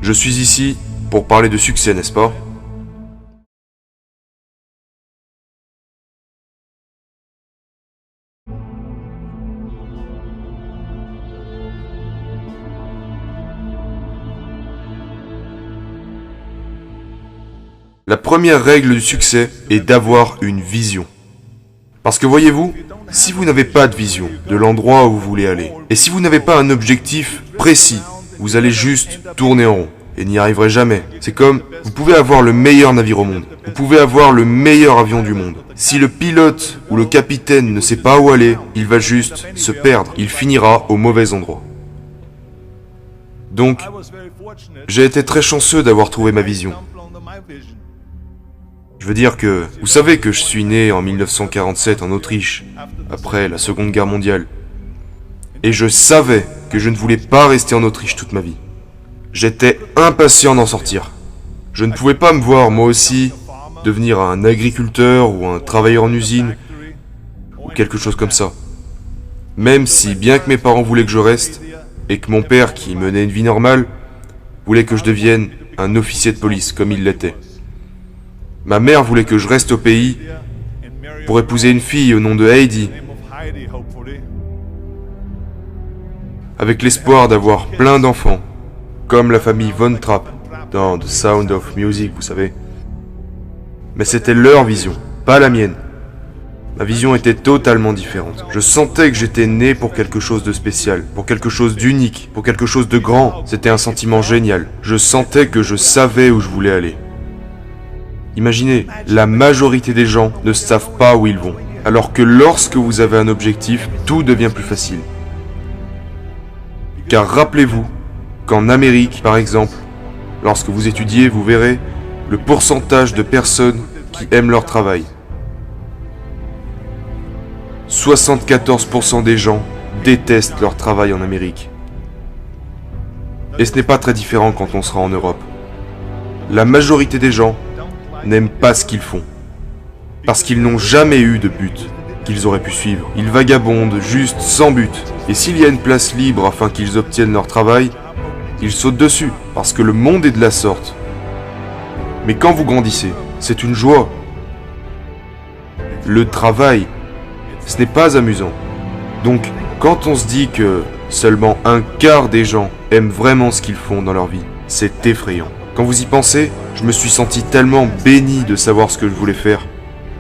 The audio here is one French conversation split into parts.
Je suis ici pour parler de succès, n'est-ce pas? La première règle du succès est d'avoir une vision. Parce que voyez-vous, si vous n'avez pas de vision de l'endroit où vous voulez aller, et si vous n'avez pas un objectif précis, vous allez juste tourner en rond et n'y arriverez jamais. C'est comme, vous pouvez avoir le meilleur navire au monde, vous pouvez avoir le meilleur avion du monde. Si le pilote ou le capitaine ne sait pas où aller, il va juste se perdre, il finira au mauvais endroit. Donc, j'ai été très chanceux d'avoir trouvé ma vision. Je veux dire que, vous savez que je suis né en 1947 en Autriche, après la Seconde Guerre mondiale. Et je savais que je ne voulais pas rester en Autriche toute ma vie. J'étais impatient d'en sortir. Je ne pouvais pas me voir, moi aussi, devenir un agriculteur ou un travailleur en usine, ou quelque chose comme ça. Même si, bien que mes parents voulaient que je reste, et que mon père, qui menait une vie normale, voulait que je devienne un officier de police, comme il l'était. Ma mère voulait que je reste au pays pour épouser une fille au nom de Heidi, avec l'espoir d'avoir plein d'enfants, comme la famille Von Trapp dans The Sound of Music, vous savez. Mais c'était leur vision, pas la mienne. Ma vision était totalement différente. Je sentais que j'étais né pour quelque chose de spécial, pour quelque chose d'unique, pour quelque chose de grand. C'était un sentiment génial. Je sentais que je savais où je voulais aller. Imaginez, la majorité des gens ne savent pas où ils vont, alors que lorsque vous avez un objectif, tout devient plus facile. Car rappelez-vous qu'en Amérique, par exemple, lorsque vous étudiez, vous verrez le pourcentage de personnes qui aiment leur travail. 74% des gens détestent leur travail en Amérique. Et ce n'est pas très différent quand on sera en Europe. La majorité des gens n'aiment pas ce qu'ils font, parce qu'ils n'ont jamais eu de but qu'ils auraient pu suivre. Ils vagabondent juste sans but, et s'il y a une place libre afin qu'ils obtiennent leur travail, ils sautent dessus, parce que le monde est de la sorte. Mais quand vous grandissez, c'est une joie. Le travail, ce n'est pas amusant. Donc, quand on se dit que seulement un quart des gens aiment vraiment ce qu'ils font dans leur vie, c'est effrayant. Quand vous y pensez, je me suis senti tellement béni de savoir ce que je voulais faire.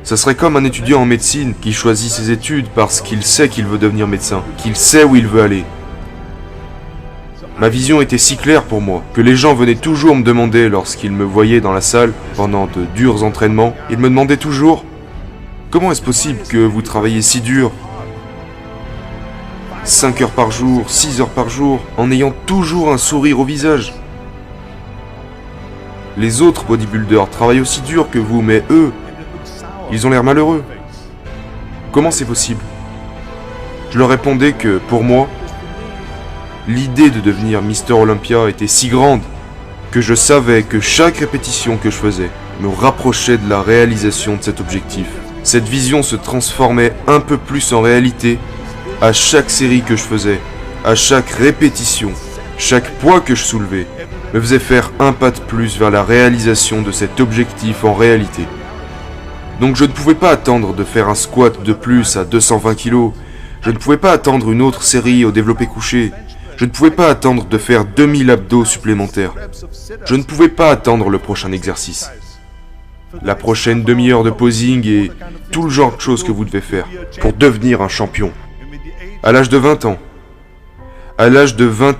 Ça serait comme un étudiant en médecine qui choisit ses études parce qu'il sait qu'il veut devenir médecin, qu'il sait où il veut aller. Ma vision était si claire pour moi que les gens venaient toujours me demander lorsqu'ils me voyaient dans la salle pendant de durs entraînements, ils me demandaient toujours « Comment est-ce possible que vous travaillez si dur 5 heures par jour, 6 heures par jour, en ayant toujours un sourire au visage ?» Les autres bodybuilders travaillent aussi dur que vous, mais eux, ils ont l'air malheureux. Comment c'est possible? Je leur répondais que, pour moi, l'idée de devenir Mister Olympia était si grande que je savais que chaque répétition que je faisais me rapprochait de la réalisation de cet objectif. Cette vision se transformait un peu plus en réalité à chaque série que je faisais, à chaque répétition, chaque poids que je soulevais, me faisait faire un pas de plus vers la réalisation de cet objectif en réalité. Donc je ne pouvais pas attendre de faire un squat de plus à 220 kg, je ne pouvais pas attendre une autre série au développé couché, je ne pouvais pas attendre de faire 2000 abdos supplémentaires, je ne pouvais pas attendre le prochain exercice, la prochaine demi-heure de posing et tout le genre de choses que vous devez faire pour devenir un champion. À l'âge de 20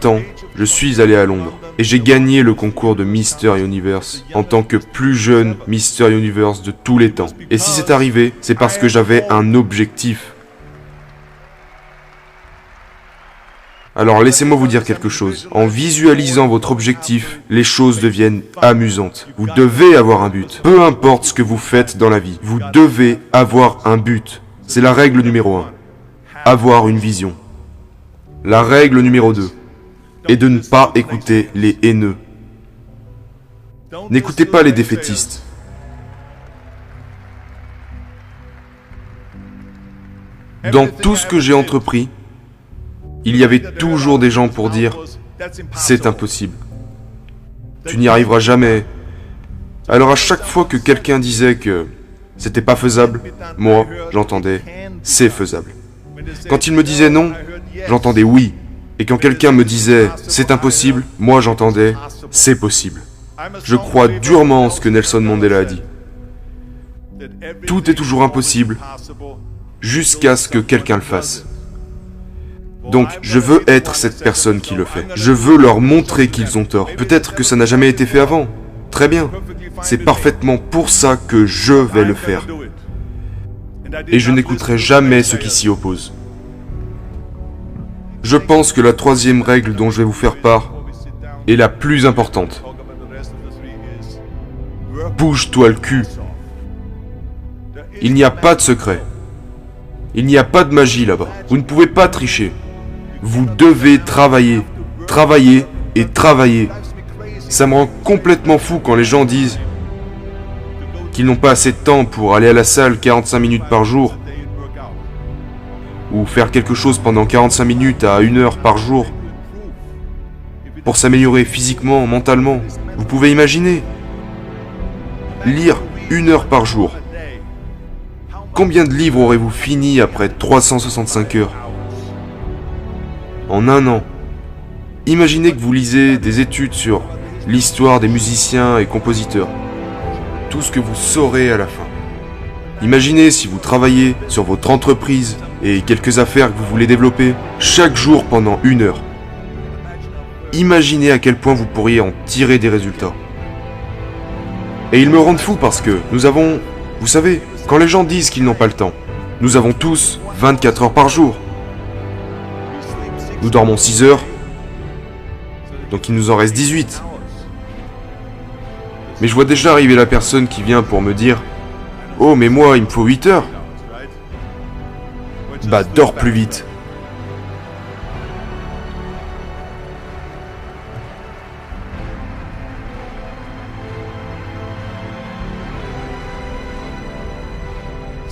ans, je suis allé à Londres et j'ai gagné le concours de Mister Universe en tant que plus jeune Mister Universe de tous les temps. Et si c'est arrivé, c'est parce que j'avais un objectif. Alors laissez-moi vous dire quelque chose. En visualisant votre objectif, les choses deviennent amusantes. Vous devez avoir un but. Peu importe ce que vous faites dans la vie, vous devez avoir un but. C'est la règle numéro 1. Avoir une vision. La règle numéro 2 est de ne pas écouter les haineux. N'écoutez pas les défaitistes. Dans tout ce que j'ai entrepris, il y avait toujours des gens pour dire « c'est impossible ». tu n'y arriveras jamais. Alors à chaque fois que quelqu'un disait que c'était pas faisable, moi, j'entendais c'est faisable. Quand il me disait non, j'entendais oui. Et quand quelqu'un me disait c'est impossible, moi j'entendais c'est possible. Je crois durement en ce que Nelson Mandela a dit. Tout est toujours impossible, jusqu'à ce que quelqu'un le fasse. Donc, je veux être cette personne qui le fait. Je veux leur montrer qu'ils ont tort. Peut-être que ça n'a jamais été fait avant. Très bien. C'est parfaitement pour ça que je vais le faire. Et je n'écouterai jamais ceux qui s'y opposent. Je pense que la troisième règle dont je vais vous faire part est la plus importante. Bouge-toi le cul. Il n'y a pas de secret. Il n'y a pas de magie là-bas. Vous ne pouvez pas tricher. Vous devez travailler. Travailler et travailler. Ça me rend complètement fou quand les gens disent qu'ils n'ont pas assez de temps pour aller à la salle 45 minutes par jour ou faire quelque chose pendant 45 minutes à 1 heure par jour pour s'améliorer physiquement, mentalement. Vous pouvez imaginer lire 1 heure par jour. Combien de livres aurez-vous fini après 365 heures? En 1 an. Imaginez que vous lisez des études sur l'histoire des musiciens et compositeurs. Tout ce que vous saurez à la fin. Imaginez si vous travaillez sur votre entreprise et quelques affaires que vous voulez développer chaque jour pendant 1 heure. Imaginez à quel point vous pourriez en tirer des résultats. Et ils me rendent fou parce que nous avons, vous savez, quand les gens disent qu'ils n'ont pas le temps, nous avons tous 24 heures par jour. Nous dormons 6 heures, donc il nous en reste 18. Mais je vois déjà arriver la personne qui vient pour me dire « Oh, mais moi, il me faut 8 heures. » Bah, dors plus vite.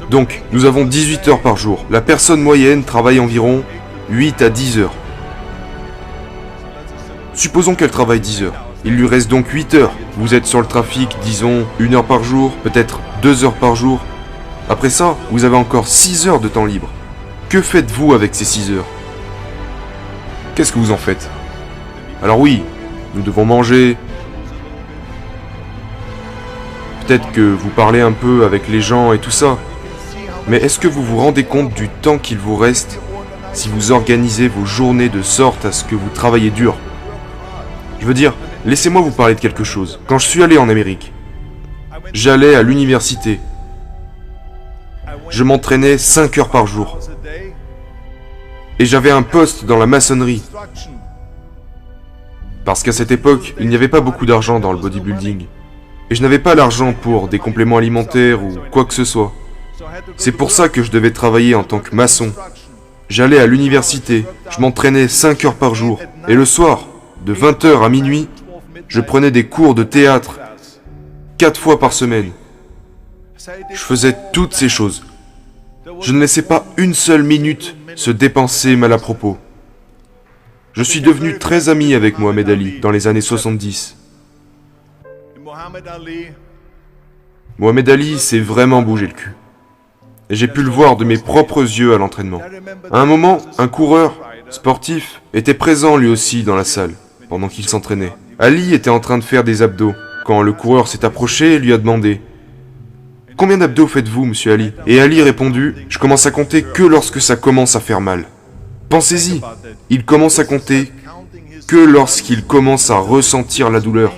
Donc, nous avons 18 heures par jour. La personne moyenne travaille environ 8 à 10 heures. Supposons qu'elle travaille 10 heures. Il lui reste donc 8 heures. Vous êtes sur le trafic, disons, 1 heure par jour, peut-être 2 heures par jour. Après ça, vous avez encore 6 heures de temps libre. Que faites-vous avec ces 6 heures? Qu'est-ce que vous en faites? Alors oui, nous devons manger. Peut-être que vous parlez un peu avec les gens et tout ça. Mais est-ce que vous vous rendez compte du temps qu'il vous reste si vous organisez vos journées de sorte à ce que vous travaillez dur? Je veux dire, laissez-moi vous parler de quelque chose. Quand je suis allé en Amérique, j'allais à l'université. Je m'entraînais 5 heures par jour. Et j'avais un poste dans la maçonnerie. Parce qu'à cette époque, il n'y avait pas beaucoup d'argent dans le bodybuilding. Et je n'avais pas l'argent pour des compléments alimentaires ou quoi que ce soit. C'est pour ça que je devais travailler en tant que maçon. J'allais à l'université, je m'entraînais 5 heures par jour. Et le soir, de 20h à minuit, je prenais des cours de théâtre 4 fois par semaine. Je faisais toutes ces choses. Je ne laissais pas une seule minute se dépenser mal à propos. Je suis devenu très ami avec Mohamed Ali dans les années 70. Mohamed Ali s'est vraiment bougé le cul. Et j'ai pu le voir de mes propres yeux à l'entraînement. À un moment, un coureur sportif était présent lui aussi dans la salle, pendant qu'il s'entraînait. Ali était en train de faire des abdos, quand le coureur s'est approché et lui a demandé « Combien d'abdos faites-vous, monsieur Ali ?» Et Ali répondu « Je commence à compter que lorsque ça commence à faire mal. » Pensez-y, il commence à compter que lorsqu'il commence à ressentir la douleur.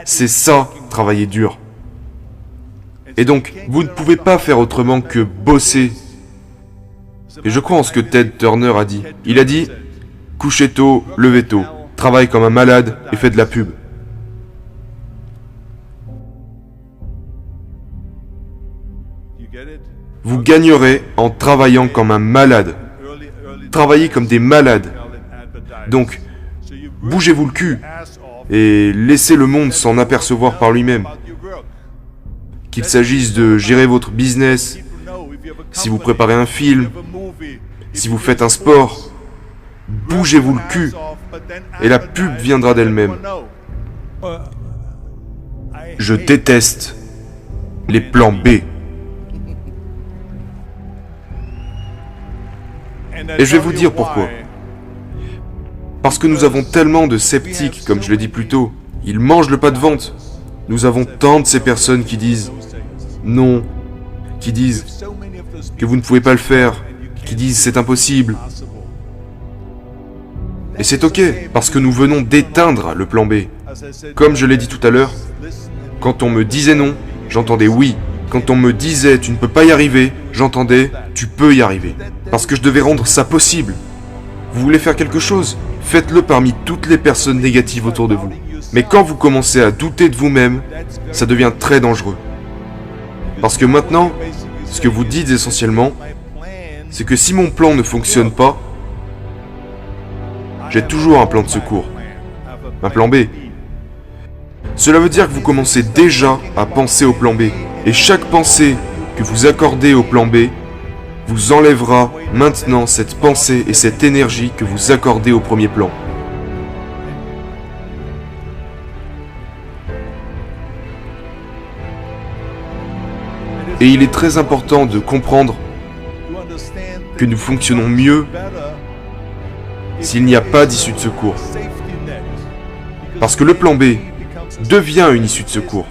C'est ça, travailler dur. Et donc, vous ne pouvez pas faire autrement que bosser. Et je crois en ce que Ted Turner a dit. Il a dit « Couchez tôt, levez tôt, travaille comme un malade et fais de la pub. » Vous gagnerez en travaillant comme un malade. Travaillez comme des malades. Donc, bougez-vous le cul et laissez le monde s'en apercevoir par lui-même. Qu'il s'agisse de gérer votre business, si vous préparez un film, si vous faites un sport, bougez-vous le cul et la pub viendra d'elle-même. Je déteste les plans B. Et je vais vous dire pourquoi. Parce que nous avons tellement de sceptiques, comme je l'ai dit plus tôt. Ils mangent le pas de vente. Nous avons tant de ces personnes qui disent non, qui disent que vous ne pouvez pas le faire, qui disent c'est impossible. Et c'est ok, parce que nous venons d'éteindre le plan B. Comme je l'ai dit tout à l'heure, quand on me disait non, j'entendais oui. Quand on me disait tu ne peux pas y arriver, j'entendais tu peux y arriver. Parce que je devais rendre ça possible. Vous voulez faire quelque chose? Faites-le parmi toutes les personnes négatives autour de vous. Mais quand vous commencez à douter de vous-même, ça devient très dangereux. Parce que maintenant, ce que vous dites essentiellement, c'est que si mon plan ne fonctionne pas, j'ai toujours un plan de secours, un plan B. Cela veut dire que vous commencez déjà à penser au plan B. Et chaque pensée que vous accordez au plan B vous enlèvera maintenant cette pensée et cette énergie que vous accordez au premier plan. Et il est très important de comprendre que nous fonctionnons mieux s'il n'y a pas d'issue de secours. Parce que le plan B devient une issue de secours.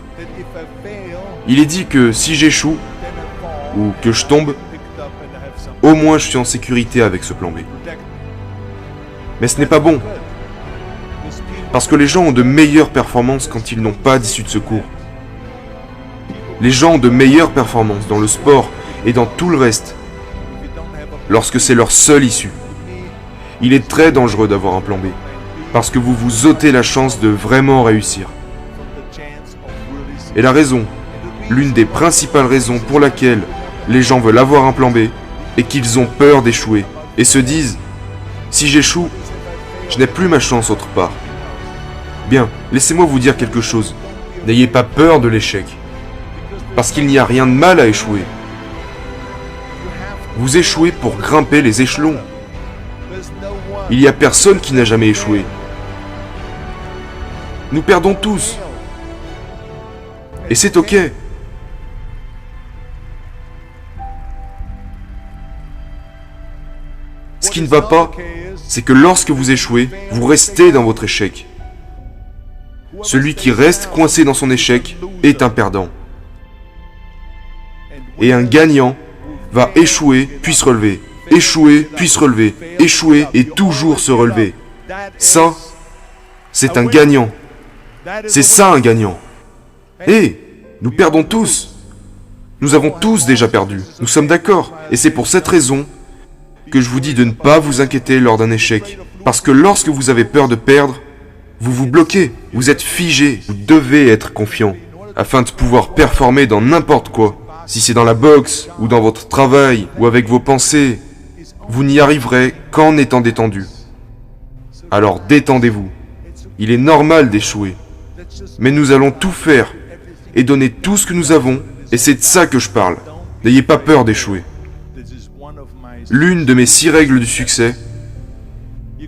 Il est dit que si j'échoue, ou que je tombe, au moins je suis en sécurité avec ce plan B. Mais ce n'est pas bon. Parce que les gens ont de meilleures performances quand ils n'ont pas d'issue de secours. Les gens ont de meilleures performances dans le sport et dans tout le reste, lorsque c'est leur seule issue. Il est très dangereux d'avoir un plan B, parce que vous vous ôtez la chance de vraiment réussir. Et la raison, l'une des principales raisons pour laquelle les gens veulent avoir un plan B, est qu'ils ont peur d'échouer, et se disent « Si j'échoue, je n'ai plus ma chance autre part. » Bien, laissez-moi vous dire quelque chose. N'ayez pas peur de l'échec. Parce qu'il n'y a rien de mal à échouer. Vous échouez pour grimper les échelons. Il n'y a personne qui n'a jamais échoué. Nous perdons tous. Et c'est ok. Ce qui ne va pas, c'est que lorsque vous échouez, vous restez dans votre échec. Celui qui reste coincé dans son échec est un perdant. Et un gagnant va échouer puis se relever, échouer puis se relever, échouer et toujours se relever. Ça, c'est un gagnant. C'est ça un gagnant. Et nous perdons tous. Nous avons tous déjà perdu. Nous sommes d'accord. Et c'est pour cette raison que je vous dis de ne pas vous inquiéter lors d'un échec. Parce que lorsque vous avez peur de perdre, vous vous bloquez. Vous êtes figé. Vous devez être confiant afin de pouvoir performer dans n'importe quoi. Si c'est dans la boxe, ou dans votre travail, ou avec vos pensées, vous n'y arriverez qu'en étant détendu. Alors détendez-vous. Il est normal d'échouer. Mais nous allons tout faire et donner tout ce que nous avons, et c'est de ça que je parle. N'ayez pas peur d'échouer. L'une de mes 6 règles du succès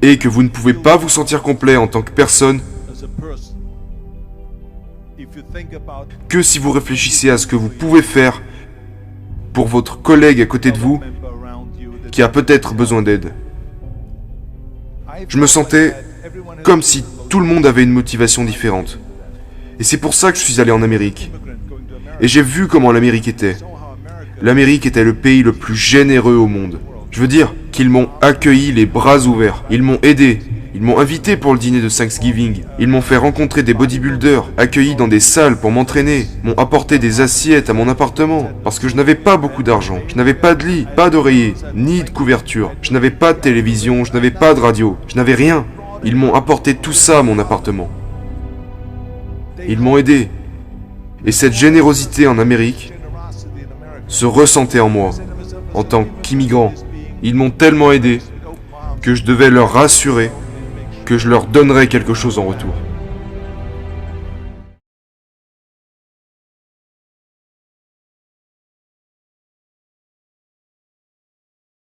est que vous ne pouvez pas vous sentir complet en tant que personne que si vous réfléchissez à ce que vous pouvez faire pour votre collègue à côté de vous qui a peut-être besoin d'aide. Je me sentais comme si tout le monde avait une motivation différente. Et c'est pour ça que je suis allé en Amérique. Et j'ai vu comment l'Amérique était. L'Amérique était le pays le plus généreux au monde. Je veux dire qu'ils m'ont accueilli les bras ouverts. Ils m'ont aidé. Ils m'ont invité pour le dîner de Thanksgiving. Ils m'ont fait rencontrer des bodybuilders, accueillis dans des salles pour m'entraîner, m'ont apporté des assiettes à mon appartement, parce que je n'avais pas beaucoup d'argent. Je n'avais pas de lit, pas d'oreiller, ni de couverture. Je n'avais pas de télévision, je n'avais pas de radio, je n'avais rien. Ils m'ont apporté tout ça à mon appartement. Ils m'ont aidé. Et cette générosité en Amérique se ressentait en moi, en tant qu'immigrant. Ils m'ont tellement aidé que je devais leur rassurer que je leur donnerais quelque chose en retour.